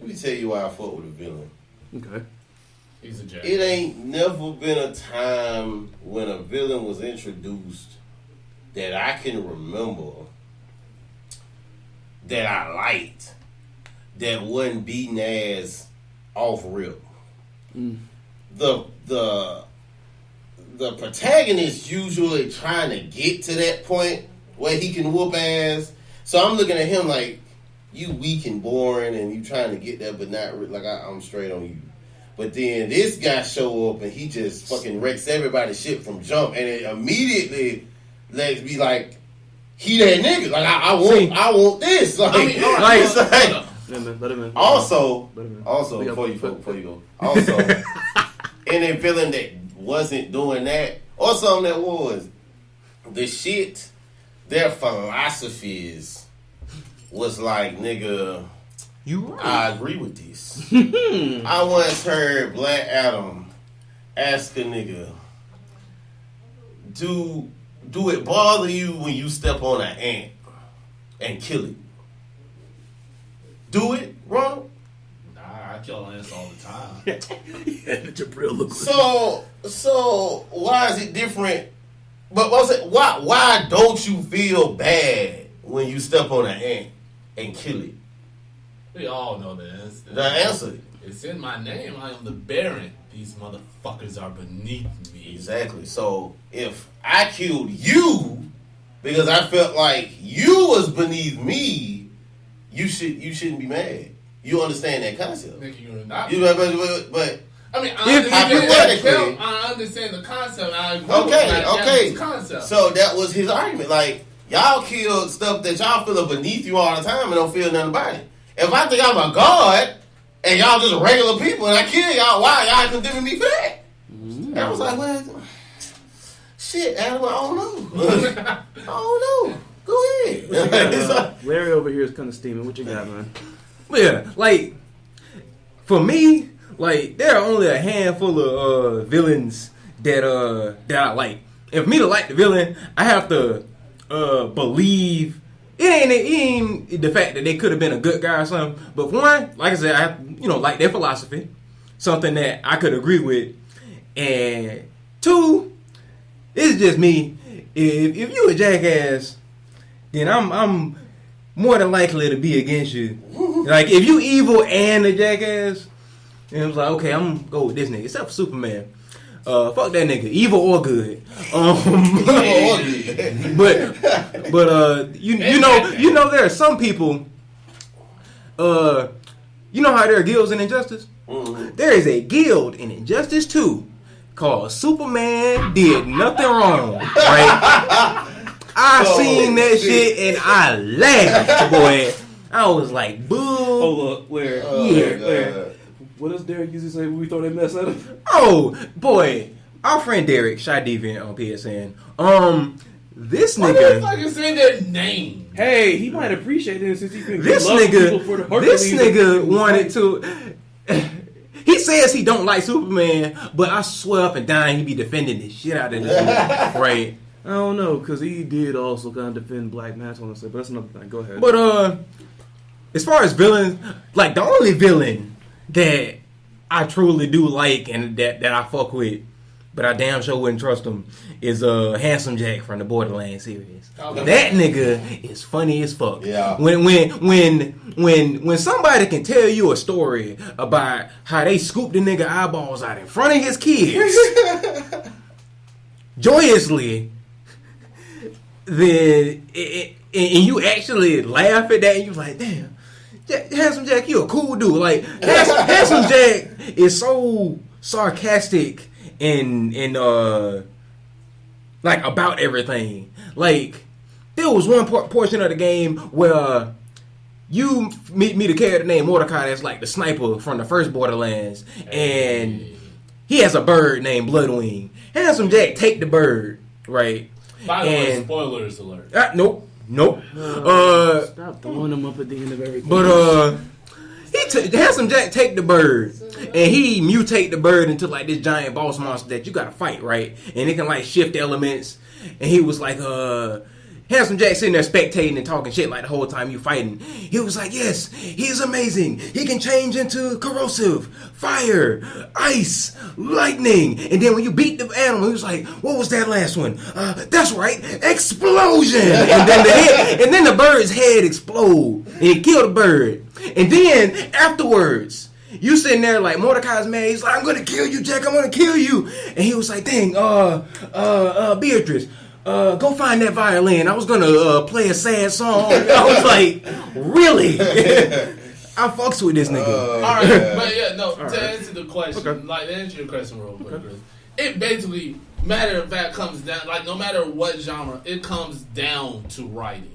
Let me tell you why I fuck with a villain. Okay. He's a jack. It ain't never been a time when a villain was introduced that I can remember that I liked that wasn't beaten ass off rip. The protagonist usually trying to get to that point where he can whoop ass. So I'm looking at him like, you weak and boring and you trying to get there, but not like I'm straight on you. But then this guy show up and he just fucking wrecks everybody's shit from jump, and it immediately lets me like, he that nigga. Like I want this. Like, I mean, all right, let him in. Also, Before you go. Also, in a villain that wasn't doing that, or something that was, the shit, their philosophies was like, nigga, you right. I agree with this. I once heard Black Adam ask a nigga, do it bother you when you step on an ant and kill it? Do it, Ronald? Nah, I kill ants all the time. Yeah, Jabril look. So why is it different? But why don't you feel bad when you step on an ant and kill it? We all know this. The answer. It's in my name. I am the Baron. These motherfuckers are beneath me. Exactly. So if I killed you because I felt like you was beneath me, you shouldn't be mad. You understand that concept? Nigga, you're not. But I mean, I understand the concept. I agree okay. with concept. So that was his argument. Like, y'all killed stuff that y'all feel beneath you all the time and don't feel nothing about it. If I think I'm a god and y'all just regular people and I kill y'all, why y'all condemning me for that? I was like, well, shit, Adam, I don't know. I don't know. Go ahead. Larry over here is kind of steaming. What you got, man? Yeah, like, for me, like, there are only a handful of villains that I like. And for me to like the villain, I have to believe. It ain't the fact that they could have been a good guy or something. But for one, like I said, I like their philosophy, something that I could agree with. And two, it's just me. If you a jackass, then I'm more than likely to be against you. Like, if you evil and a jackass, then it's like, okay, I'm gonna go with this nigga. Except for Superman. Fuck that nigga, evil or good. But you know there are some people. You know how there are guilds in Injustice? Mm-hmm. There is a guild in Injustice 2 called Superman Did Nothing Wrong. Right? I seen that shit and I laughed, boy. I was like, boo. Hold up, where? Where? What does Derek usually say when we throw that mess at him? Oh, boy. Our friend Derek, Shy Deviant on PSN. This nigga. Why do you fucking say their name? Hey, he might appreciate it since he's been this nigga wanted to. He says he don't like Superman, but I swear up and down he be defending the shit out of this movie, right? I don't know, because he did also kind of defend Black Manta, but that's another thing. Go ahead. But as far as villains, like, the only villain that I truly do like and that I fuck with, but I damn sure wouldn't trust him, is Handsome Jack from the Borderlands series. Okay. That nigga is funny as fuck. Yeah. When somebody can tell you a story about how they scooped the nigga eyeballs out in front of his kids joyously, then and you actually laugh at that and you're like, damn, Handsome Jack, you a cool dude. Like, Handsome Jack is so sarcastic and like about everything. Like, there was one portion of the game where you meet a character named Mordecai that's like the sniper from the first Borderlands, and he has a bird named Bloodwing. Handsome Jack take the bird, right? By the way, spoilers alert. Nope. Stop throwing them up at the end of everything. But Handsome Jack take the bird and he mutate the bird into like this giant boss monster that you gotta fight, right? And it can like shift elements. And he was like, Handsome Jack sitting there spectating and talking shit like the whole time you fighting. He was like, yes, he's amazing. He can change into corrosive, fire, ice, lightning. And then when you beat the animal, he was like, what was that last one? That's right, explosion. And then the bird's head explode and it killed the bird. And then afterwards, you sitting there like Mordecai's mad. He's like, I'm gonna kill you, Jack. I'm gonna kill you. And he was like, dang, Beatrice, go find that violin. I was gonna play a sad song. I was like, really? I fucks with this nigga. All right, but yeah, no. To answer the question, like to answer your question real quick, Chris, it basically, matter of fact, comes down like no matter what genre, it comes down to writing.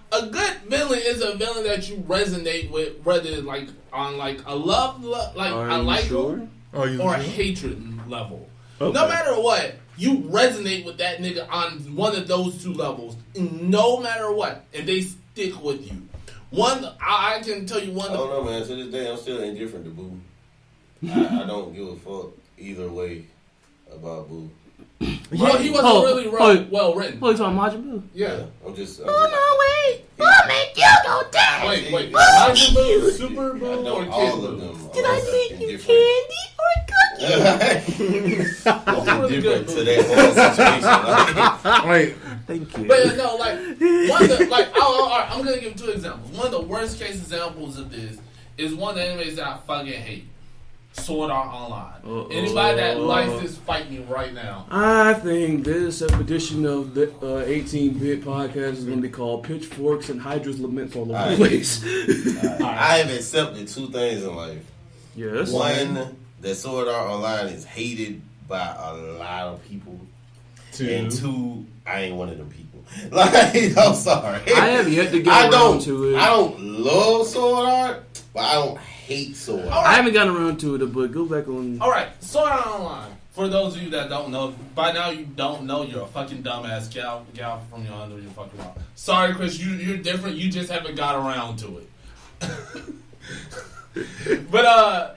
A good villain is a villain that you resonate with, whether like on like a love, like I like him, or a hatred level. Okay. No matter what, you resonate with that nigga on one of those two levels, no matter what, and they stick with you. One, I can tell you one. I don't know, man. To this day, I'm still indifferent to Boo. I don't give a fuck either way about Boo. Well, he wasn't really well written. Oh, you talking Majin Buu? Yeah. I'm just. wait. I'll make you go down. Wait. Majin Buu, Super Buu, or Kid all of Buu? them. Did I make you candy or cookies? I'm indifferent to that whole situation. Right. Thank you. But no, like one of the, like I'm gonna give 2 examples. One of the worst case examples of this is one of the animes that I fucking hate. Sword Art Online. Anybody that likes this, fight me right now. I think this edition of the 18-bit podcast is going to be called Pitchforks and Hydra's Laments all over the place. I have accepted 2 things in life. Yes. One, that Sword Art Online is hated by a lot of people. 2. And 2, I ain't one of them people. Like, I'm sorry. I have yet to get around to it. I don't love Sword Art, but I don't hate Sword Art. I haven't gotten around to it, but go back on. Alright, Sword Art Online. For those of you that don't know, by now you don't know, you're a fucking dumbass gal from your under your fucking mouth. Sorry, Chris, you're different. You just haven't got around to it. But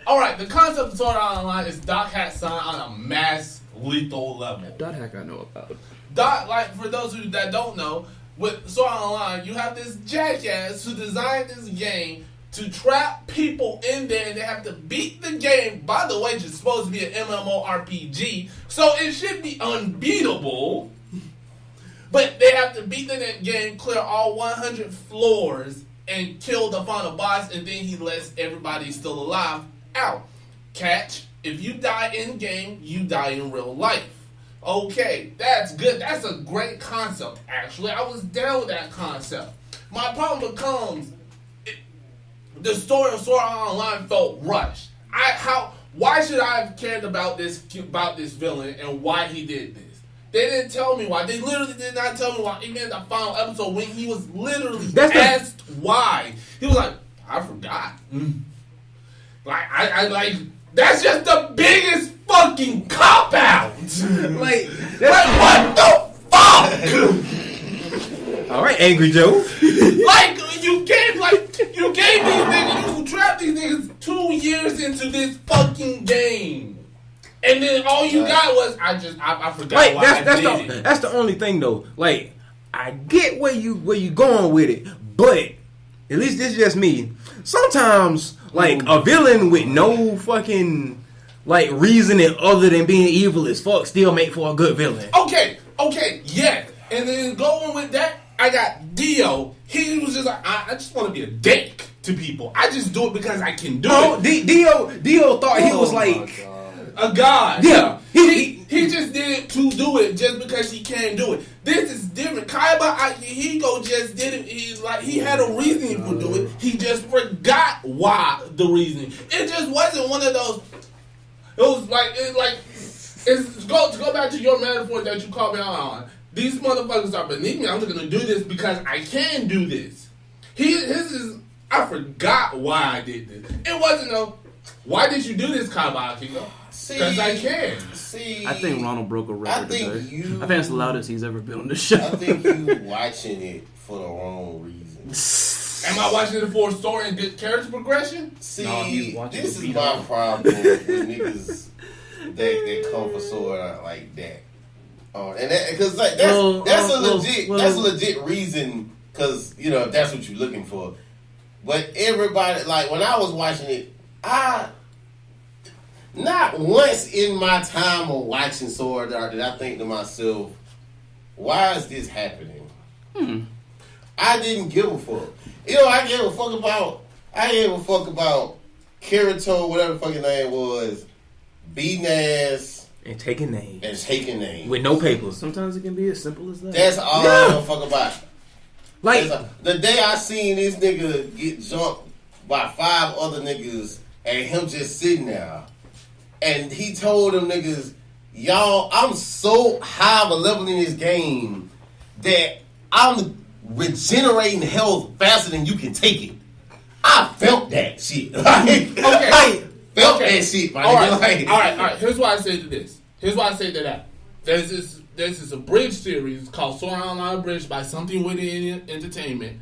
alright, the concept of Sword Art Online is Doc Hat-san on a mass lethal level. Dot hack I know about. Doc, like for those of you that don't know, with Sword Art Online, you have this jackass who designed this game to trap people in there, and they have to beat the game. By the way, it's supposed to be an MMORPG, so it should be unbeatable. But they have to beat the game, clear all 100 floors, and kill the final boss, and then he lets everybody still alive out. Catch, if you die in game, you die in real life. Okay, that's good. That's a great concept, actually. I was down with that concept. My problem becomes, the story of Sword Art Online felt rushed. Why should I have cared about this villain and why he did this? They didn't tell me why. They literally did not tell me why. Even in the final episode, when he was literally asked why, he was like, "I forgot." Like I like that's just the biggest fucking cop out. Like what the fuck? All right, Angry Joe. Like you gave these niggas, you trapped these niggas 2 years into this fucking game, and then all you got was I forgot. Like why that's the only thing though. Like I get where you going with it, but at least this is just me. Sometimes like a villain with no fucking like reasoning other than being evil as fuck still make for a good villain. Okay, yeah. And then going with that, I got Dio. He was just like, I just want to be a dick to people. I just do it because I can do it. Dio thought he was like a god. Yeah. He just did it to do it just because he can do it. This is different. Kaiba Akihiko just did it. He had a reason for doing it. He just forgot why the reason. It just wasn't one of those. It was to go back to your metaphor that you called me out on. These motherfuckers are beneath me. I'm just gonna do this because I can do this. I forgot why I did this. It wasn't why did you do this, Kaiba Akihiko? Because I can. See, I think Ronald broke a record today. I think that's the loudest he's ever been on the show. I think you watching it for the wrong reason. Am I watching it for a story and good character progression? See, this is my problem with niggas that come for Sword Art like that. Oh, and because like that's a legit reason. Because if that's what you're looking for. But everybody, like when I was watching it, not once in my time of watching Sword Art did I think to myself, why is this happening? I didn't give a fuck. I gave a fuck about Kirito, whatever the fucking name was, beating ass and taking names with no papers. Sometimes it can be as simple as that. That's all I give a fuck about. Like the day I seen this nigga get jumped by 5 other niggas and him just sitting there, and he told them niggas, y'all, I'm so high of a level in this game that I'm regenerating health faster than you can take it. I felt that shit. I felt that shit. All right. Here's why I say to this. Here's why I say to that. There's a bridge series called Sword Art Online Bridge by Something Witty Entertainment.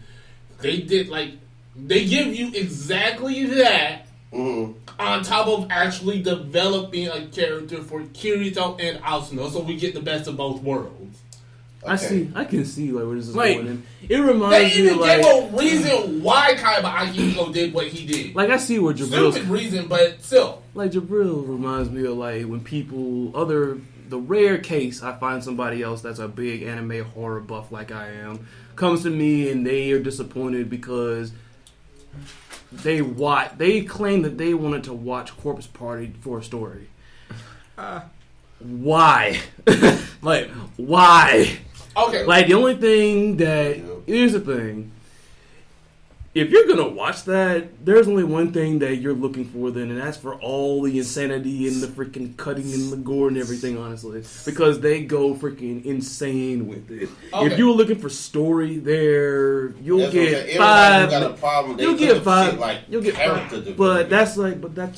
They give you exactly that on top of actually developing a character for Kirito and Asuna, so we get the best of both worlds. Okay. I can see like where this is going in. It reminds they me even like gave a reason why Kaiba Akihiko did what he did. like I see where Jabril's Stupid reason, but still. like Jabril reminds me of like when people the rare case I find somebody else that's a big anime horror buff like I am comes to me and they are disappointed because they claim that they wanted to watch Corpse Party for a story. Why? Like why? Okay. Like the only thing that here's the thing. If you're gonna watch that, there's only one thing that you're looking for then, and that's for all the insanity and the freaking cutting and the gore and everything, honestly. Because they go freaking insane with it. Okay. If you're looking for story there, you'll get okay. 5. Got a problem. You'll get 5. Like You'll get 5. development. But that's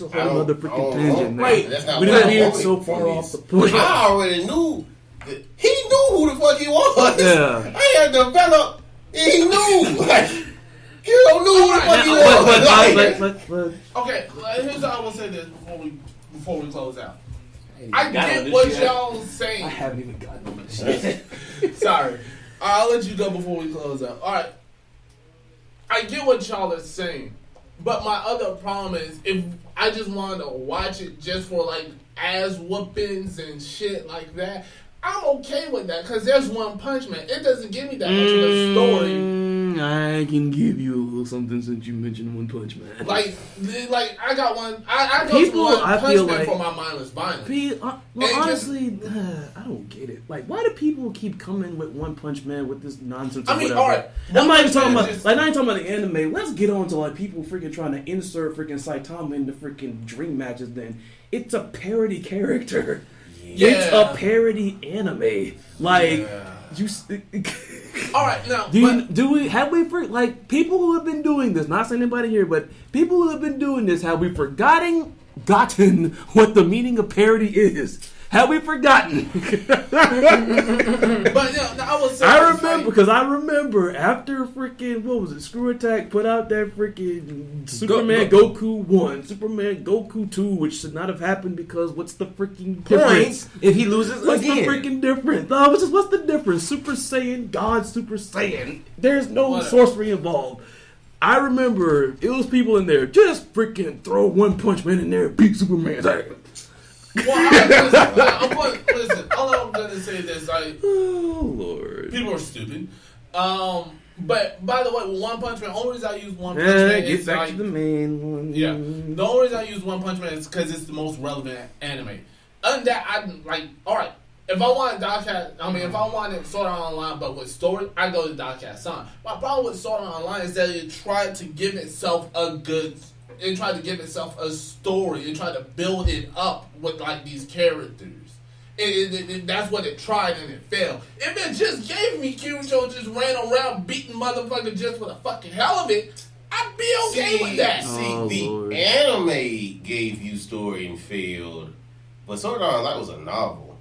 a whole other freaking tangent. Now. Wait, that's not We what didn't I get wanted so from far this. off the point. I already knew. He knew who the fuck he was. Yeah. I had developed. He knew. Like, you don't know who the fuck he was. But Okay, here's how I will say this before we close out. I get what y'all saying. I haven't even gotten on this shit. Sorry. I'll let you go before we close out. Alright. I get what y'all are saying. But my other problem is if I just wanted to watch it just for like ass whoopings and shit like that, I'm okay with that because there's One Punch Man. It doesn't give me that much of a story. I can give you a little something since you mentioned One Punch Man. Like I got one. I go to One Punch Man for my mindless violence. Honestly, I don't get it. Like, why do people keep coming with One Punch Man with this nonsense? I mean, whatever? all right. I'm not even talking about. Like, not even talking about the anime. Let's get on to like people freaking trying to insert freaking Saitama into freaking dream matches. Then it's a parody character. Yeah. It's a parody anime. Like you. All right, now Have we people who have been doing this? Not saying anybody here, but people who have been doing this, have we gotten what the meaning of parody is? Have we forgotten? But no, I will say I remember after freaking what was it? Screw Attack put out that freaking Superman Goku 1, Superman Goku 2, which should not have happened because what's the freaking difference? If he loses What's again? the freaking difference? No, what's the difference? Super Saiyan, God, Super Saiyan. There's no sorcery involved. I remember it was people in there just freaking throw One Punch Man in there and beat Superman's ass. Well, listen, all I'm going to say is like, oh, Lord. people are stupid. But by the way, with One Punch Man, only reason I use One Punch Man Get is back like, to the main one. yeah, the only reason I use One Punch Man is because it's the most relevant anime. Other than that, I'm like, all right, if I want if I wanted Sword Art Online but with story, I go to Dotcat Sun. My problem with Sword Art Online is that it tried to give itself it tried to give itself a story. It tried to build it up with like these characters. That's what it tried and it failed. If it just gave me Kirito just ran around beating motherfuckers just for the fucking hell of it, I'd be okay with that. The anime gave you story and failed, but Sword Art Online was a novel.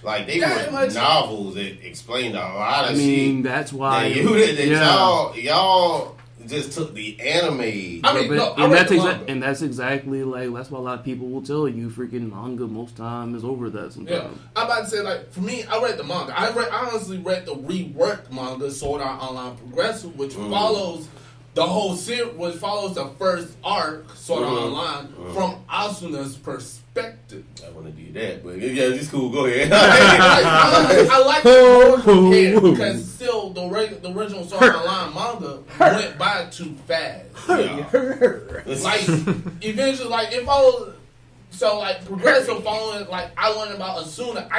Like they were novels that explained a lot of shit. That's why. Y'all just took the anime. I mean, no, I and read that's the manga. and that's exactly like that's why a lot of people will tell you freaking manga most time is over that sometimes. Yeah, I'm about to say, like, for me, I read the manga. I honestly read the reworked manga, Sword Art Online Progressive, which follows the whole series, which follows the first arc, Sword Art Online, from Asuna's perspective. I want to do that, but yeah, it's cool. Go ahead. I like the more compared because still the original Sword Art Online manga went by too fast. Like, eventually, like, it followed. So, like, progressive following, like, I learned about Asuna,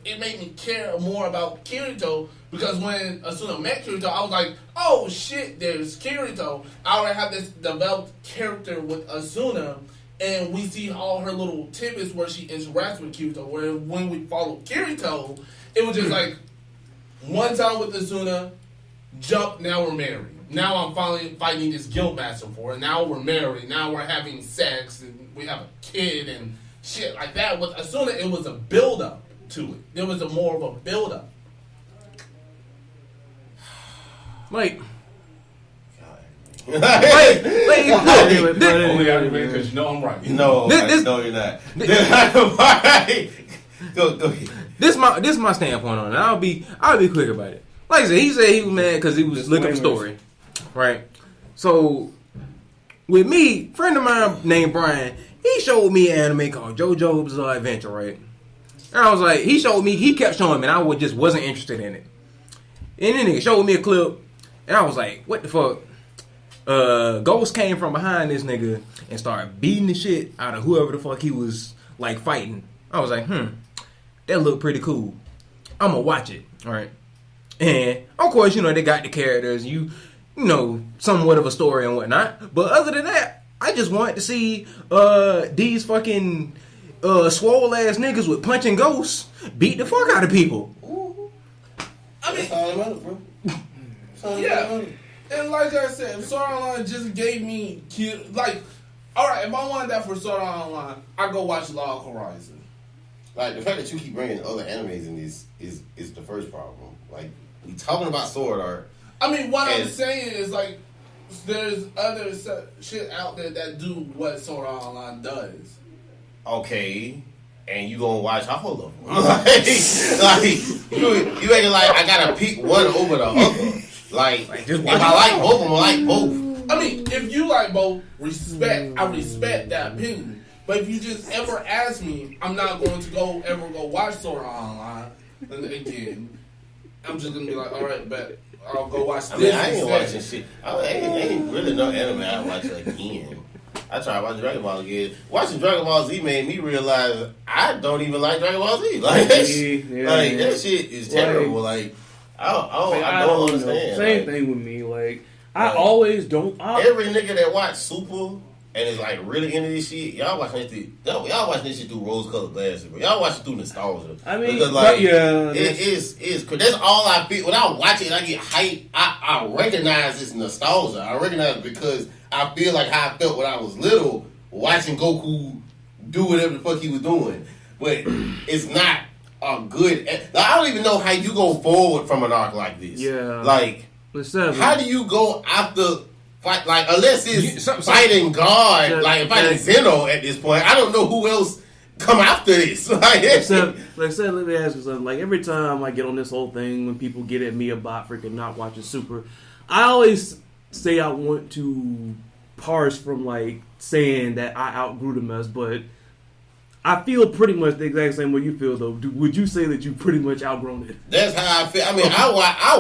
it made me care more about Kirito, because when Asuna met Kirito, I was like, oh shit, there's Kirito. I already have this developed character with Asuna, and we see all her little tidbits where she interacts with Kirito, where when we follow Kirito, it was just like, one time with Asuna, jump, now we're married. Now I'm finally fighting this guild master for her. Now we're married. Now we're having sex, and we have a kid and shit like that. With Asuna, it was a build-up to it. There was more of a build-up. Like, Only because you know I'm right. No, no, you're not. Go ahead. This my standpoint on it. I'll be quick about it. Like I said, he was mad because he was looking for story, right? So with me, friend of mine named Brian, he showed me an anime called JoJo's Adventure, right? And I was like, he kept showing me, and I just wasn't interested in it. And then he showed me a clip, and I was like, what the fuck? Ghost came from behind this nigga and started beating the shit out of whoever the fuck he was like fighting. I was like, that looked pretty cool. I'm gonna watch it, all right? And of course, they got the characters, you know, somewhat of a story and whatnot. But other than that, I just wanted to see these fucking swole ass niggas with punching ghosts beat the fuck out of people. I mean, that's all that matters, bro. yeah. And like I said, Sword Art Online just gave me like, all right, if I wanted that for Sword Art Online, I go watch Log Horizon. Like, the fact that you keep bringing other animes in this is the first problem. Like, we talking about Sword Art. I mean, what I'm saying is, like, there's other shit out there that do what Sword Art Online does. Okay, and you gonna watch all of them. like you making like I gotta pick one over the other. Like if I like both of them, I like both. I mean, if you like both, I respect that opinion. But if you just ever ask me, I'm not going to ever go watch Sword Art Online. And again, I'm just gonna be like, all right, but I'll go watch this. I ain't watching shit. I ain't really no anime I watch again. I tried watching Dragon Ball again. Watching Dragon Ball Z made me realize I don't even like Dragon Ball Z. Like that shit is terrible. Like I don't understand. Same thing with me. Like I always don't. Every nigga that watch Super and is like really into this shit, y'all watching this shit through rose-colored glasses, bro. Y'all watch it through nostalgia. I mean, because, like, it's that's all I feel. When I watch it and I get hyped, I recognize it's nostalgia. I recognize it because I feel like how I felt when I was little, watching Goku do whatever the fuck he was doing. But it's not a good. I don't even know how you go forward from an arc like this. Yeah. Like, how do you go after? Like unless it's fighting God, like fighting Zeno at this point, I don't know who else come after this. Like I said, let me ask you something. Like every time I get on this whole thing, when people get at me about freaking not watching Super, I always say I want to parse from like saying that I outgrew the mess, but I feel pretty much the exact same way you feel though. Would you say that you pretty much outgrown it? That's how I feel. I mean, I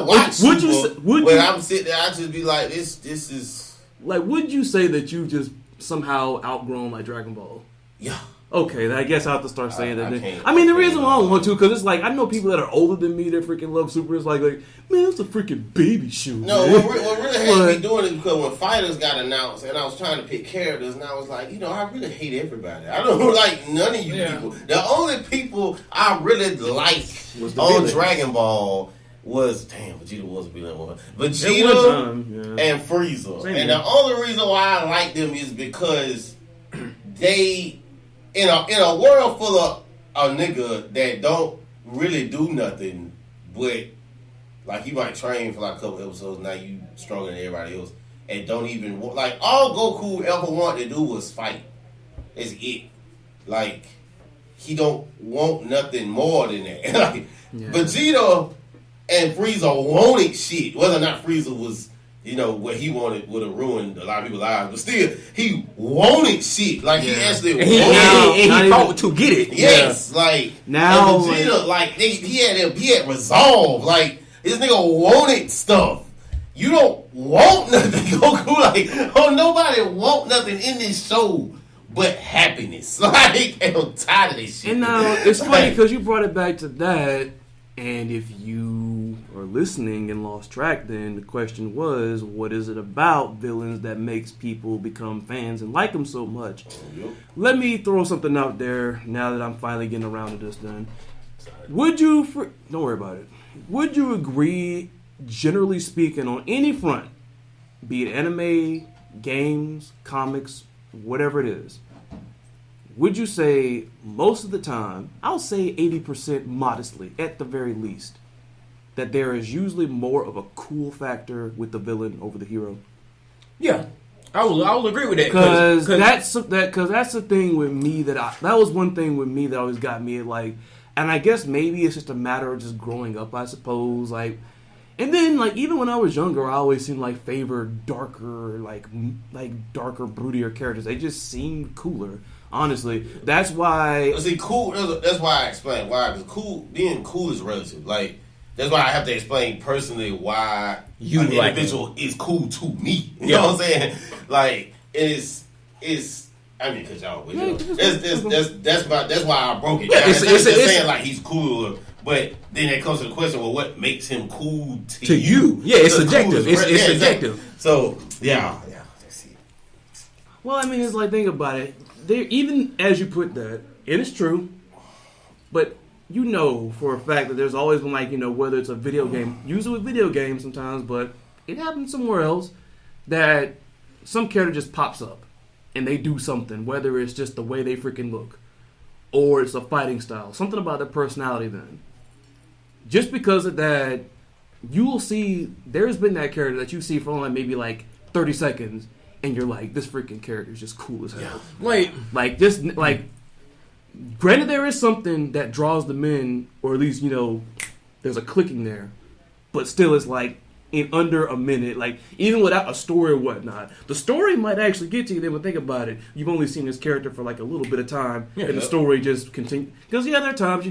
watch would Super, when I'm sitting there, I just be like, this is... Like, would you say that you just somehow outgrown, like, Dragon Ball? Yeah. Okay, then I guess I have to start saying that. I mean, the reason why I don't want to, because it's like, I know people that are older than me that freaking love Super. It's like man, it's a freaking baby shoe. No, what really had me doing it because when Fighters got announced and I was trying to pick characters and I was like, I really hate everybody. I don't like none of you people. The only people I really liked on Dragon Ball was, Vegeta was a villain one. Vegeta and Frieza. And the only reason why I like them is because they... In a world full of a nigga that don't really do nothing, but like you might train for like a couple episodes, now you stronger than everybody else. and don't even like all Goku ever wanted to do was fight. That's it. Like he don't want nothing more than that. Like Vegeta and Frieza wanted shit. Whether or not Frieza was, what he wanted would have ruined a lot of people's lives. But still, he wanted shit. Like he actually wanted it. And he fought to get it. Yes, like now Vegeta, like he had resolve. Like this nigga wanted stuff. You don't want nothing, Goku. Like, nobody want nothing in this show but happiness. Like, and I'm tired of this shit. And now it's funny because you brought it back to that. And if you are listening and lost track, then the question was, what is it about villains that makes people become fans and like them so much? Yep. Let me throw something out there now that I'm finally getting around to this then. Don't worry about it. Would you agree, generally speaking, on any front, be it anime, games, comics, whatever it is, would you say most of the time, I'll say 80% modestly, at the very least, that there is usually more of a cool factor with the villain over the hero? Yeah, I will agree with that. Because that's the thing with me that was one thing with me that always got me like, and I guess maybe it's just a matter of just growing up, I suppose. Like, and then like even when I was younger, I always seemed like favored darker, like darker, broodier characters. They just seemed cooler. Honestly, that's why. See, cool. That's why I explained why. Because being cool is relative. Like that's why I have to explain personally why an individual is cool to me. You know what I'm saying? Like it's. I mean, because y'all, that's why I broke it. It's just saying like he's cooler, but then it comes to the question: well, what makes him cool to you? Yeah, it's subjective. It's subjective. Exactly. So yeah. That's it. Well, I mean, it's like think about it. Even as you put that, and it's true, but you know for a fact that there's always been like, whether it's a video game, usually with video games sometimes, but it happens somewhere else, that some character just pops up and they do something, whether it's just the way they freaking look or it's a fighting style, something about their personality then. Just because of that, you will see, there's been that character that you see for only maybe like 30 seconds, and you're like, this freaking character is just cool as hell. Like just like, granted there is something that draws them in, or at least there's a clicking there, but still it's like in under a minute, like even without a story or whatnot, the story might actually get to you. Then, but think about it, you've only seen this character for like a little bit of time, and the story just continues. Because there are times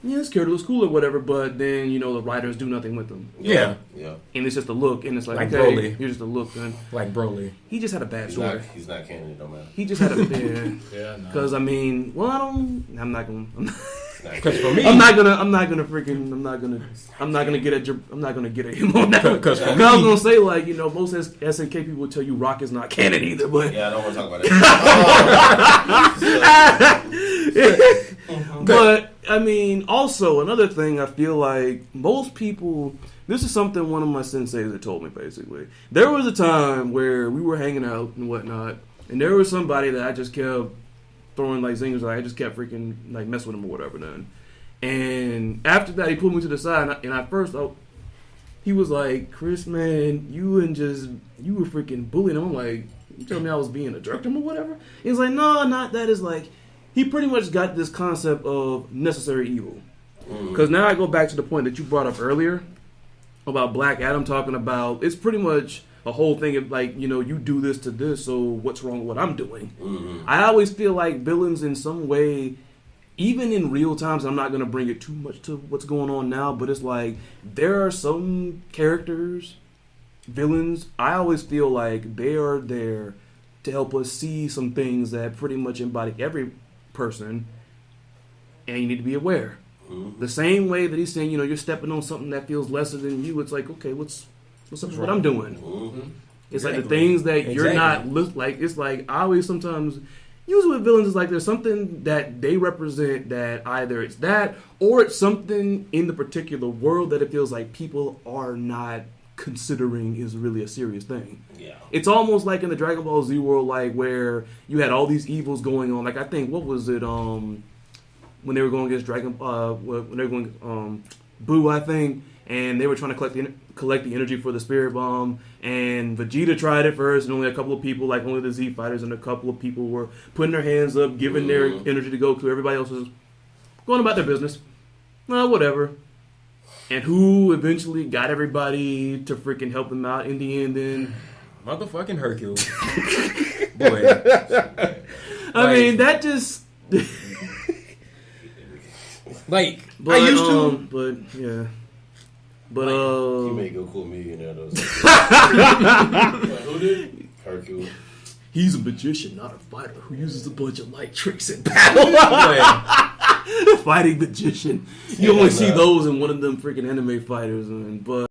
this character looks cool or whatever, but then, the writers do nothing with them. Yeah. And it's just a look, and it's like okay, Broly. here's just a look. And like Broly. He just had a bad story. He's not canon, it don't matter. He just had a bad... Because, I mean, I'm not going to... Because for me... I'm not gonna get at him on that. Because for me... I was going to say, like, most SNK people will tell you Rock is not canon either, but... Yeah, I don't want to talk about that. But, I mean, also, another thing I feel like most people... This is something one of my senseis had told me, basically. There was a time where we were hanging out and whatnot, and there was somebody that I just kept throwing, like, zingers. Like, I just kept freaking, like, messing with him or whatever, then. And after that, he pulled me to the side, and I first... he was like, Chris, man, you were freaking bullying him. I'm like, you telling me I was being a jerk to him or whatever? He's like, no, not that. It's like... He pretty much got this concept of necessary evil. Because now I go back to the point that you brought up earlier about Black Adam talking about, it's pretty much a whole thing of like, you do this to this, so what's wrong with what I'm doing? Mm-hmm. I always feel like villains in some way, even in real times, I'm not going to bring it too much to what's going on now, but it's like there are some characters, villains, I always feel like they are there to help us see some things that pretty much embody every person, and you need to be aware. Mm-hmm. The same way that he's saying, you're stepping on something that feels lesser than you. It's like, okay, what's up with what I'm doing? Mm-hmm. It's like the things that you're not like. It's like I always sometimes usually with villains, it's like there's something that they represent that either it's that or it's something in the particular world that it feels like people are not considering is really a serious thing. Yeah. It's almost like in the Dragon Ball Z world, like where you had all these evils going on. Like I think what was it? When they were going against when they were going Boo, I think, and they were trying to collect the energy for the spirit bomb. And Vegeta tried it first, and only a couple of people, like only the Z fighters and a couple of people, were putting their hands up, giving their energy to Goku. Everybody else was going about their business. Well, whatever. And who eventually got everybody to freaking help them out in the end? Then Motherfucking Hercules. Boy. I mean, that just like but, I used to, but yeah, but He may go cool millionaire though. Who did? Hercule. he's a magician, not a fighter, who uses a bunch of light tricks in battle. Fighting magician. You only see those in one of them freaking anime fighters, but.